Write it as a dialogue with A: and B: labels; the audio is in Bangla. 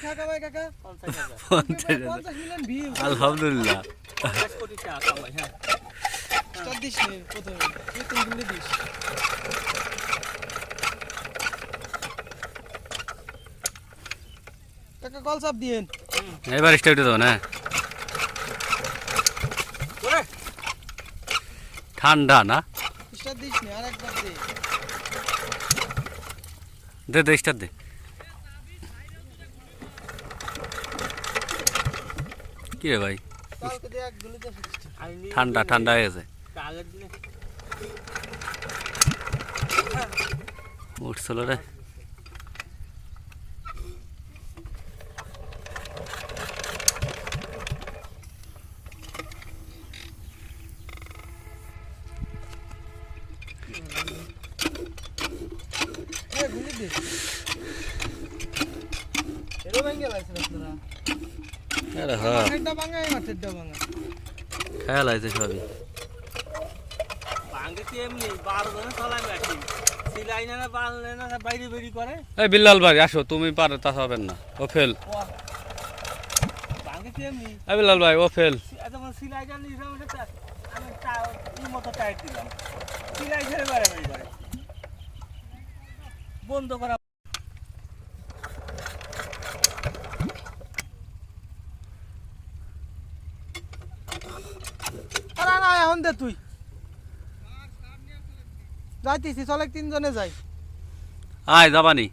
A: টাকা ভাই কাকা 50 মিলিয়ন ভিউ
B: আলহামদুলিল্লাহ
C: 50 কোটি টাকা কামাই হ্যাঁ
A: স্টার দিস নে প্রথমে তুই 3 দিনে দিস কাকা কল চাপ দিয়েন
B: এবার স্টার্ট দাও না
C: ওরে
B: ঠান্ডা না
A: স্টার দিস নে আর একবার দে
B: দে দে স্টার্ট দে কি রে ভাই
A: কালকে দে এক গুলি দে
B: ঠান্ডা ঠান্ডা হয়ে গেছে
C: কাগজ দিলে
B: উঠছিল রে
A: এ গুলি দে এরো ভাঙ্গে লাইছেন আপনারা
B: আরে হ্যাঁ
A: হেডটা ভাঙা মাঠেরটা ভাঙা
B: খেয়াল আছে সবই
C: ভাঙে কি এমনি 12 জনে চালাই রাখি সিলাই না বানলে না বাইরে বেরি করে
B: এই বিল্লাল ভাই আসো তুমি পারো তা হবেন না ও ফেল
C: ভাঙে কি এমনি
B: এই বিল্লাল ভাই ও ফেল
C: যখন সিলাই জানি আমি এই মতো টাইট দিলাম সিলাই ছেড়ে বাইরে বেরি করে বন্ধ করা
A: আরে না এখন দে তুই যাইতেছি চলে 3 জনে যাই
B: আয় যাবানি